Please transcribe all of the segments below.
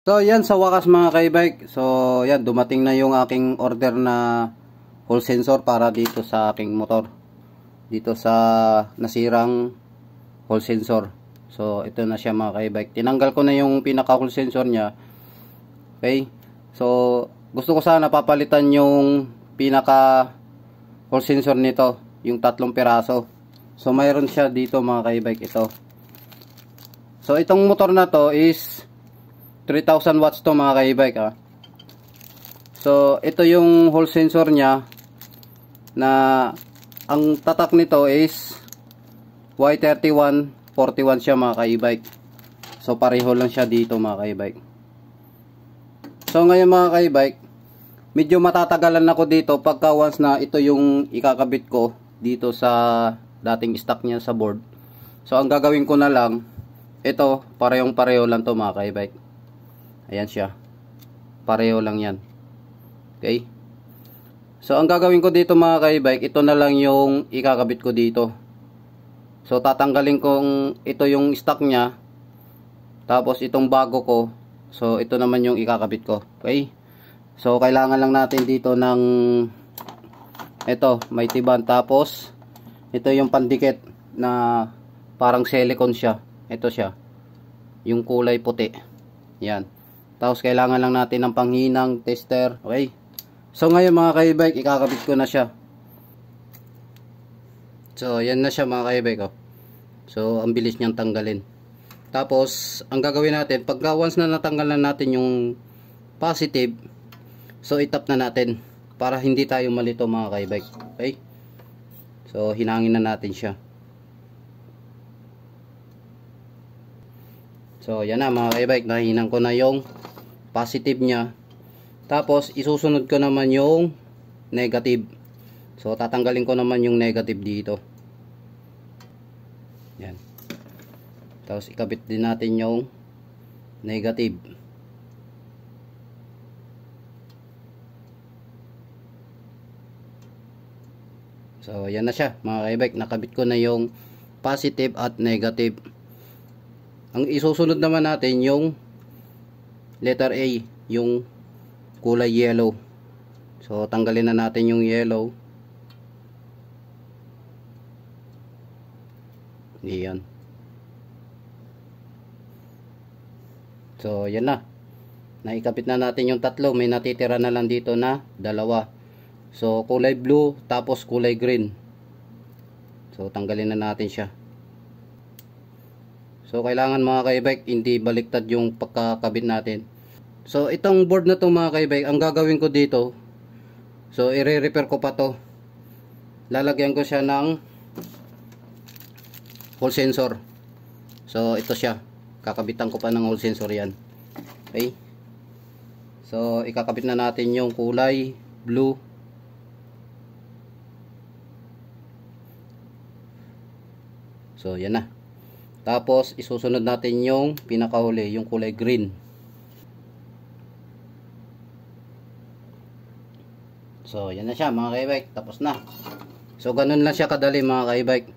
So yan, sa wakas mga ka-e-bike. So yan, dumating na yung aking order na hall sensor para dito sa aking motor. Dito sa nasirang hall sensor. So ito na siya mga ka-e-bike. Tinanggal ko na yung pinaka hall sensor niya. Okay. So gusto ko sana papalitan yung pinaka hall sensor nito, yung 3 piraso. So mayroon siya dito mga ka-e-bike, ito. So itong motor na to is 3,000 watts to mga ka-e-bike, ah. So ito yung hall sensor niya na ang tatak nito is Y3141 siya mga ka-e-bike. So pareho lang siya dito mga ka-e-bike. So ngayon mga ka-e-bike, medyo matatagalan ako dito pagka once na ito yung ikakabit ko dito sa dating stock niya sa board. So ang gagawin ko na lang, ito parehong pareho lang to mga ka-e-bike. Ayan siya, pareho lang yan. Okay. So ang gagawin ko dito mga ka-e-bike, ito na lang yung ikakabit ko dito. So tatanggalin kong ito yung stock niya, tapos itong bago ko, so ito naman yung ikakabit ko. Okay. So kailangan lang natin dito ng ito, may tiban, tapos ito yung pandikit na parang silicone siya. Ito siya, yung kulay puti. Yan. Tapos kailangan lang natin ng panghinang tester. Okay. So ngayon mga ka-e-bike, ikakabit ko na siya. So yan na siya mga ka-e-bike, oh. So ang bilis niyang tanggalin. Tapos ang gagawin natin, pagka once na natanggal na natin yung positive, so itap na natin para hindi tayo malito mga ka-e-bike. Okay. So hinangin na natin siya. So yan na mga ka-e-bike, nahinang ko na yung positive niya. Tapos isusunod ko naman yung negative. So tatanggalin ko naman yung negative dito. Yan. Tapos ikabit din natin yung negative. So yan na siya mga ka-e-bike, nakabit ko na yung positive at negative. Ang isusunod naman natin yung letter A, yung kulay yellow. So tanggalin na natin yung yellow. Yan. So yan na, naikabit na natin yung tatlo. May natitira na lang dito na dalawa. So kulay blue tapos kulay green. So tanggalin na natin siya. So kailangan mga ka-e-bike, hindi baliktad yung pagkakabit natin. So itong board na to mga ka-e-bike, ang gagawin ko dito, so i-repair ko pa to. Lalagyan ko siya ng hall sensor. So ito siya, kakabitan ko pa ng hall sensor yan. Okay. So ikakabit na natin yung kulay blue. So yan na. Tapos isusunod natin yung pinakahuli, yung kulay green. So yan na siya mga ka-e-bike, tapos na. So ganun lang siya kadali mga ka-e-bike.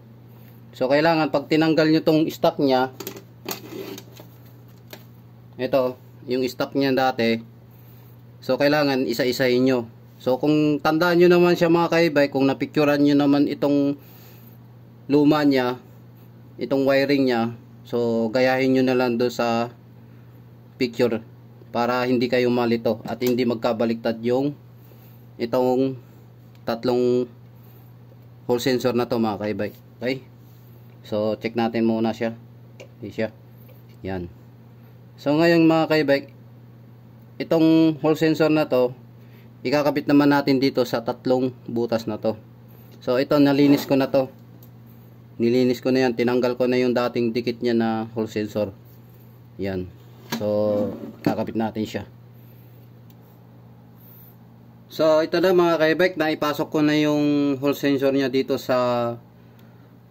So kailangan pag tinanggal nyo tong stock nya, ito yung stock nya dati, so kailangan isa-isahin nyo. So kung tandaan nyo naman siya mga ka-e-bike, kung napicturean nyo naman itong luma nya, itong wiring nya, so gayahin nyo na lang do sa picture para hindi kayo malito at hindi magkabaliktad yung itong tatlong hall sensor na to mga ka-e-bike. Okay. So check natin muna siya. Okay siya. Yan. So ngayon mga ka-e-bike, itong hall sensor na to, ikakabit naman natin dito sa tatlong butas na to. So ito, nalinis ko na to. Nilinis ko na yan, tinanggal ko na yung dating dikit niya na hall sensor. Yan. So kakabit natin siya. So ito na mga ka-e-bike, naipasok ko na yung hall sensor niya dito sa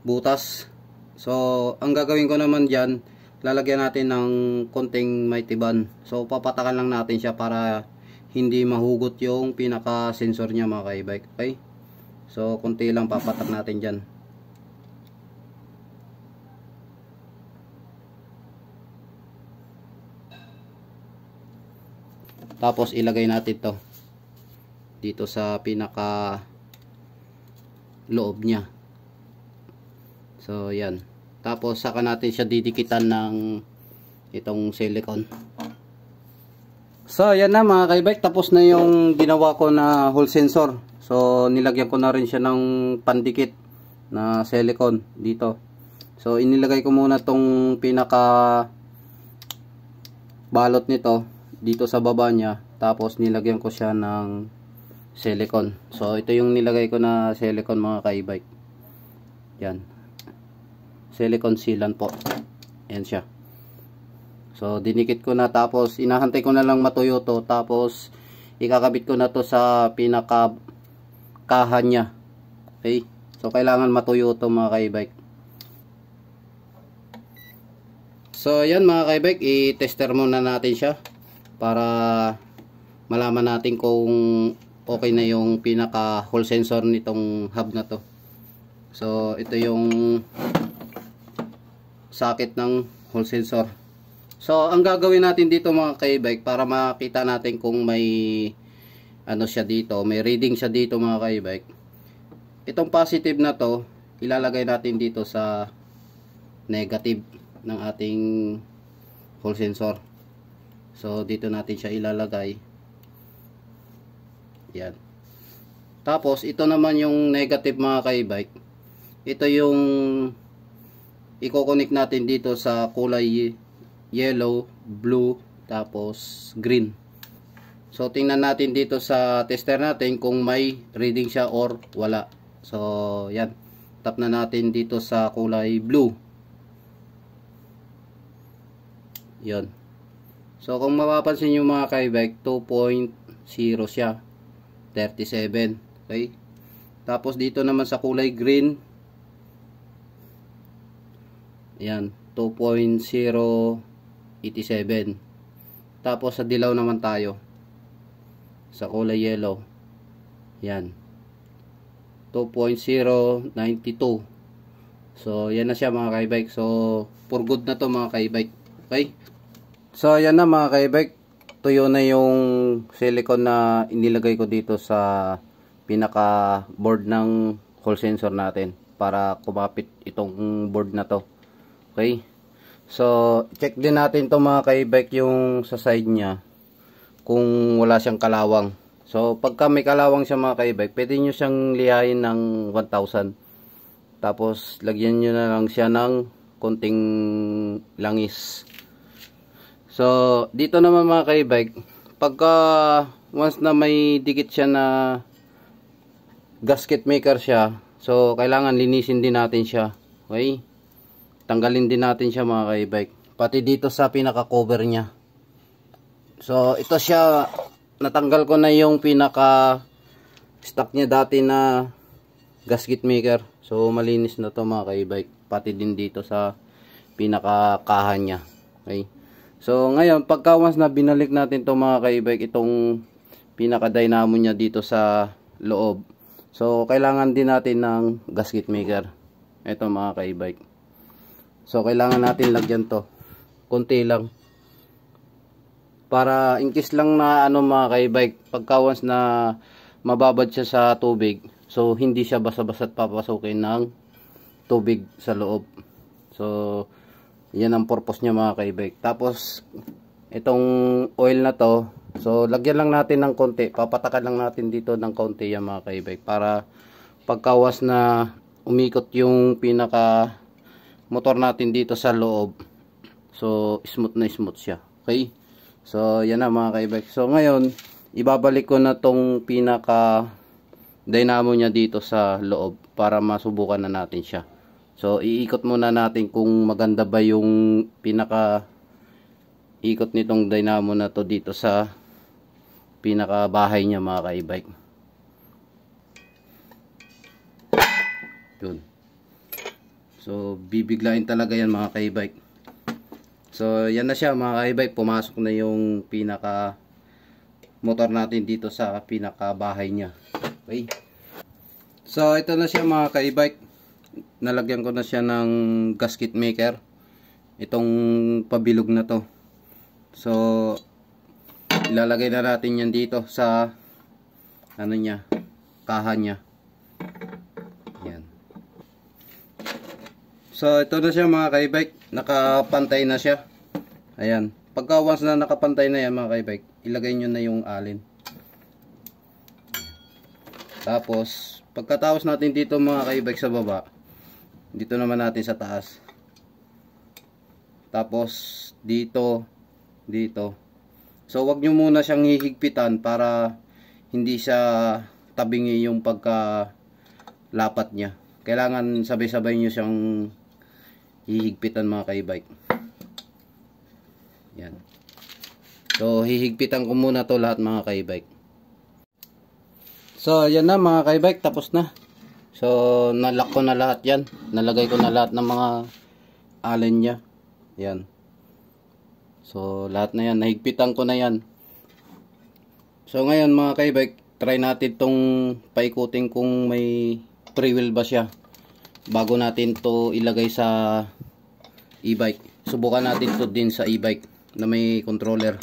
butas. So ang gagawin ko naman diyan, lalagyan natin ng konting may tiban. So papatakan lang natin siya para hindi mahugot yung pinaka sensor niya mga ka-e-bike. Okay? So konti lang papatak natin diyan. Tapos ilagay natin to dito sa pinaka loob niya. So yan. Tapos saka natin siya didikitan ng itong silicone. So yan na mga ka-e-bike, tapos na yung ginawa ko na hole sensor. So nilagyan ko na rin siya ng pandikit na silicone dito. So inilagay ko muna tong pinaka balot nito dito sa baba niya, tapos nilagyan ko siya ng silicone. So ito yung nilagay ko na silicone mga ka-e-bike. Yan. Silicone sealant po. Yan siya. So dinikit ko na, tapos inahantay ko na lang matuyo to, tapos ikakabit ko na to sa pinaka kahan niya. Okay? So kailangan matuyo to mga ka-e-bike. So yan mga ka-e-bike, i-tester muna natin siya para malaman natin kung okay na yung pinaka hole sensor nitong hub na to. So ito yung socket ng hole sensor. So ang gagawin natin dito mga ka-e-bike, para makita natin kung may ano siya dito, may reading siya dito mga ka-e-bike. Itong positive na to ilalagay natin dito sa negative ng ating hole sensor. So dito natin siya ilalagay. Yan. Tapos ito naman yung negative mga ka-e-bike. Ito yung i-connect natin dito sa kulay yellow, blue, tapos green. So tingnan natin dito sa tester natin kung may reading siya or wala. So yan, tap na natin dito sa kulay blue. Yon. So kung mapapansin nyo mga ka-e-bike, 2.0 siya, 37. Okay. Tapos dito naman sa kulay green, yan, 2.087. Tapos sa dilaw naman tayo, sa kulay yellow, yan, 2.092. So yan na siya mga ka-e-bike. So for good na to mga ka-e-bike. Okay. So yan na mga ka-e-bike, tuyo na yung silicone na inilagay ko dito sa pinaka board ng hole sensor natin para kumapit itong board na to. Okay. So check din natin to mga ka-e-bike yung sa side niya kung wala siyang kalawang. So pagka may kalawang siya mga ka-e-bike, pwede nyo siyang lihain ng 1,000. Tapos lagyan nyo na lang siya ng konting langis. So dito naman mga ka-e-bike, pagka once na may dikit siya na gasket maker siya, so kailangan linisin din natin siya. Okay? Tanggalin din natin siya mga ka-e-bike, pati dito sa pinaka cover niya. So ito siya, natanggal ko na yung pinaka stock niya dati na gasket maker. So malinis na to mga ka-e-bike, pati din dito sa pinaka kahan niya. Okay? So ngayon, pagka once na binalik natin to mga ka-e-bike, itong pinaka dynamo niya dito sa loob, so kailangan din natin ng gasket maker. Ito mga ka-e-bike. So kailangan natin lagyan to, konti lang, para in case lang na ano mga ka-e-bike, pagka once na mababad siya sa tubig, so hindi siya basa-basa at papasukin ng tubig sa loob. So yan ang purpose niya mga ka-e-bike. Tapos itong oil na to, so lagyan lang natin ng konti, papatakan lang natin dito ng konti yan mga ka-e-bike, para pagkawas na umikot yung pinaka motor natin dito sa loob, so smooth na smooth siya. Okay. So yan na mga ka-e-bike. So ngayon ibabalik ko na tong pinaka dynamo niya dito sa loob para masubukan na natin siya. So iikot muna natin kung maganda ba yung pinaka ikot nitong dynamo na to dito sa pinaka bahay niya mga ka-e-bike. Yun. So bibiglain talaga yan mga ka-e-bike. So yan na siya mga ka-e-bike, pumasok na yung pinaka motor natin dito sa pinaka bahay niya. Okay. So ito na siya mga ka-e-bike. Nalagyan ko na siya ng gasket maker, itong pabilog na to. So ilalagay na natin yan dito sa ano niya, kaha niya. Yan. So ito na siya mga ka-e-bike, nakapantay na siya. Ayan, pagka once na nakapantay na yan mga ka-e-bike, ilagay nyo na yung alin. Tapos pagkatapos natin dito mga ka-e-bike sa baba, dito naman natin sa taas. Tapos dito, dito. So wag nyo muna siyang hihigpitan para hindi siya tabingi yung pagka lapat niya. Kailangan sabay-sabay nyo siyang hihigpitan mga ka-e-bike. Yan. So hihigpitan ko muna to lahat mga ka-e-bike. So yan na mga ka-e-bike, tapos na. So nalock ko na lahat yan. Nalagay ko na lahat ng mga allen niya. Yan. So lahat na yan, nahigpitan ko na yan. So ngayon mga ka-e-bike, try natin tong paikutin kung may pre-wheel ba siya bago natin to ilagay sa e-bike. Subukan natin to din sa e-bike na may controller.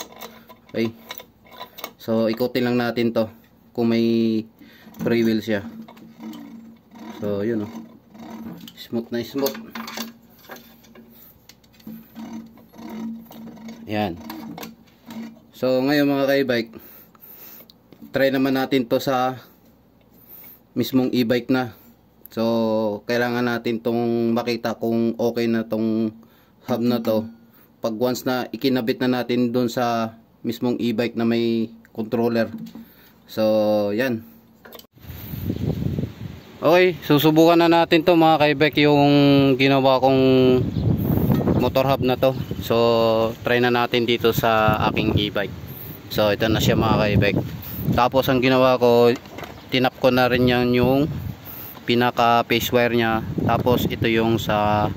Okay. So ikutin lang natin to kung may pre-wheel siya. So yun oh. Smooth na smooth. Yan. So ngayon mga ka-e-bike, try naman natin to sa mismong e-bike na. So kailangan natin tong makita kung okay na tong hub na to. Pag once na ikinabit na natin dun sa mismong e-bike na may controller. So yan. Okay, susubukan na natin to mga ka-e-bike, yung ginawa kong motor hub na to. So try na natin dito sa aking e-bike. So ito na siya mga ka-e-bike. Tapos ang ginawa ko, tinap ko na rin yan yung pinaka phase wire nya. Tapos ito yung sa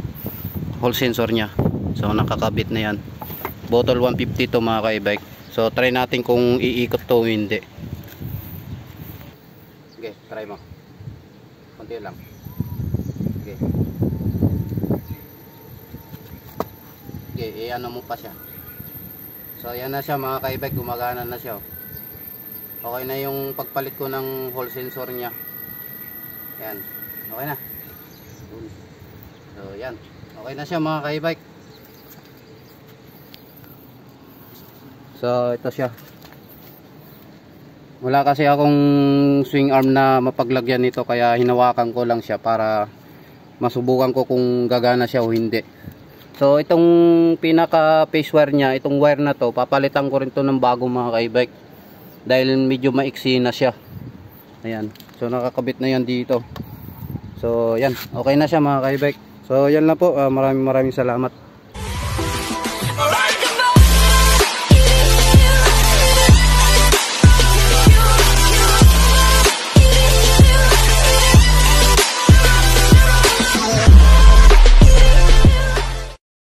hall sensor nya. So nakakabit na yan. Bottle 150 to mga ka-e-bike. So try natin kung iikot to o hindi. Okay, try mo. Konti lang. Okay. Okay, iyan mo pa siya. So yan na siya mga ka-e-bike, gumagana na siya. Okay na yung pagpalit ko ng hall sensor nya. Yan. Okay na. So yan. Okay na siya mga ka-e-bike. So ito siya. Wala kasi akong swing arm na mapaglagyan nito, kaya hinawakan ko lang siya para masubukan ko kung gagana siya o hindi. So itong pinaka phase wire nya, itong wire na to, papalitan ko rin to ng bago mga ka-e-bike dahil medyo maiksi na siya. Ayan. So nakakabit na yan dito. So yan, okay na siya mga ka-e-bike. So yan lang po, maraming salamat.